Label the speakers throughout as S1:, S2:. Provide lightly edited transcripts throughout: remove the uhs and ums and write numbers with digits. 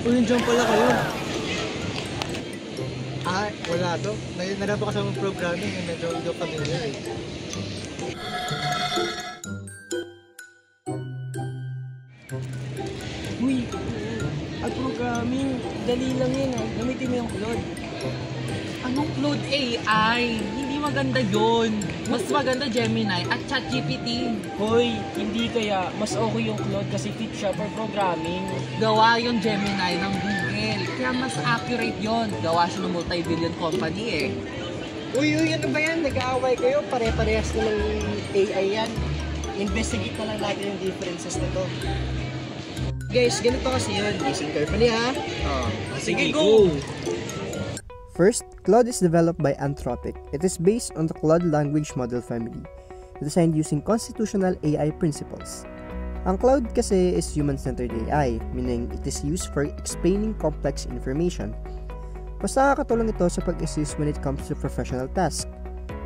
S1: Uy, nandiyan pala kayo. Wala to. Narapo ka sa mga programming na medyo hindi familiar eh.
S2: Uy, at programming, dali lang yan ah. Gamitin mo yung Claude.
S3: Anong Claude AI? Hindi maganda yon. Mas maganda Gemini at ChatGPT.
S2: Hoy, hindi kaya. Mas okay yung Claude kasi fit siya for programming.
S3: Gawa yung Gemini ng Google. Kaya mas accurate yon. Gawa siya ng multi-billion company eh.
S1: Uy, ano ba yan? Nag-aaway kayo? Pare-parehas na ng AI yan. Investigate na lang natin yung differences na to. Guys, ganito kasi yun. Listen carefully ha.
S3: Sige, go!
S4: First, Claude is developed by Anthropic. It is based on the Claude language model family, designed using constitutional AI principles. Ang Claude kasi is human-centered AI, meaning it is used for explaining complex information. Mas nakakatulong ito sa pag-assist when it comes to professional tasks.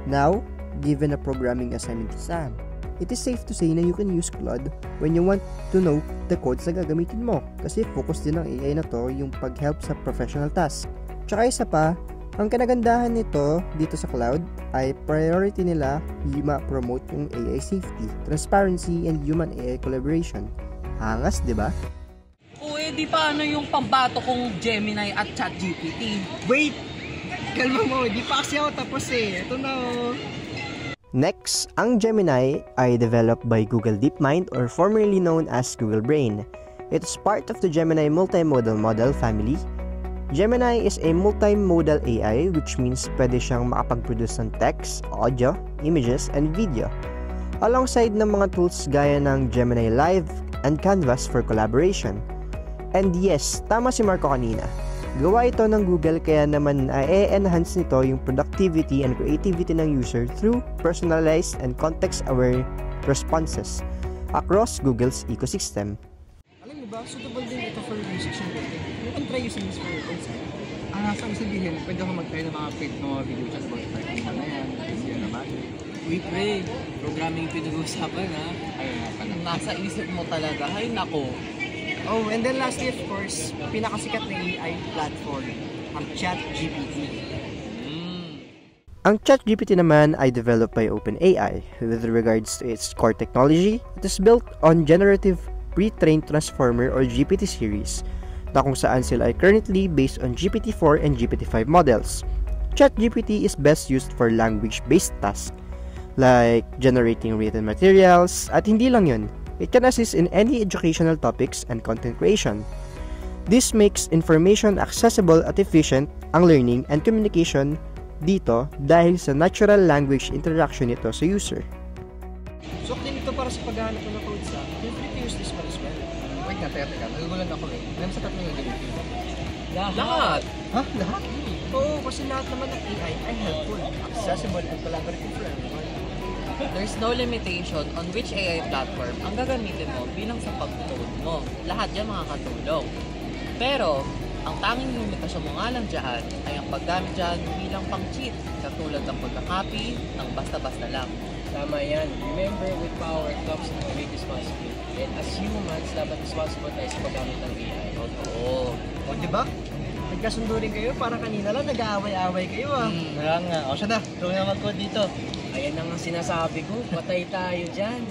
S4: Now, given a programming assignment exam, it is safe to say na you can use Claude when you want to know the codes na gagamitin mo kasi focus din ng AI na to yung pag-help sa professional task. Tsaka isa pa, ang kinagandahan nito dito sa Claude ay priority nila ma-promote yung AI safety, transparency, and human-AI collaboration. Angas, di ba?
S3: Uy, di paano yung pambato kong Gemini at ChatGPT?
S1: Wait! Kalma mo, di pa kasi ako tapos eh. Ito na oh.
S4: Next, ang Gemini ay developed by Google DeepMind or formerly known as Google Brain. It is part of the Gemini multimodal model family. Gemini is a multimodal AI which means pwede siyang makapag-produce ng text, audio, images, and video. Alongside ng mga tools gaya ng Gemini Live and Canvas for collaboration. And yes, tama si Marco kanina. Gawa ito ng Google kaya naman i-enhance nito yung productivity and creativity ng user through personalized and context-aware responses across Google's ecosystem.
S1: Alam niyo ba, suitable din ito for research and content. You can try using this for your own site.
S5: Sa sabihin, pwede ako mag-try ng mga paid mga video chat about starting na yan. Kasi yun naman.
S3: Uy, pre, programming pinag-uusapan ha.
S5: Ayun nga pala.
S3: Nasa isip mo talaga, ay nako.
S1: Oh, and then lastly, of course, pinakasikat na AI platform, ang ChatGPT.
S4: Ang ChatGPT naman ay developed by OpenAI. With regards to its core technology, it is built on Generative Pre-trained Transformer or GPT series, na kung saan sila ay currently based on GPT-4 and GPT-5 models. ChatGPT is best used for language-based tasks, like generating written materials, at hindi lang yun, it can assist in any educational topics and content creation. This makes information accessible at efficient ang learning and communication dito dahil sa natural language interaction nito sa user.
S1: So, kung ito para sa paghahanap ng codes feel free to use this one as well.
S5: Wait nga, teka. Nagugulan ako eh. Alam sa tatlo yung ganito.
S3: Lahat!
S1: Ha? Lahat? Oo, kasi lahat naman ng AI ay helpful, accessible, and collaborative for everyone.
S3: There's no limitation on which AI platform ang gagamitin mo bilang sa pag-code mo. Lahat yan makakatulong. Pero, ang tanging limitasyon mo nga lang dyan ay ang paggamit dyan bilang pang-cheat, katulad ng pagka-copy ng basta-basta lang.
S2: Tama yan. Remember, with power comes great responsibility. And as humans, dapat responsible tayo sa paggamit ng AI.
S3: Oo.
S1: O, di ba? Nagkasundo rin kayo, parang kanina lang nag-aaway-aaway kayo ah.
S2: Kaya nga. O siya na, tuloy na mag-code dito. Ayan na nga sinasabi ko, patay tayo dyan.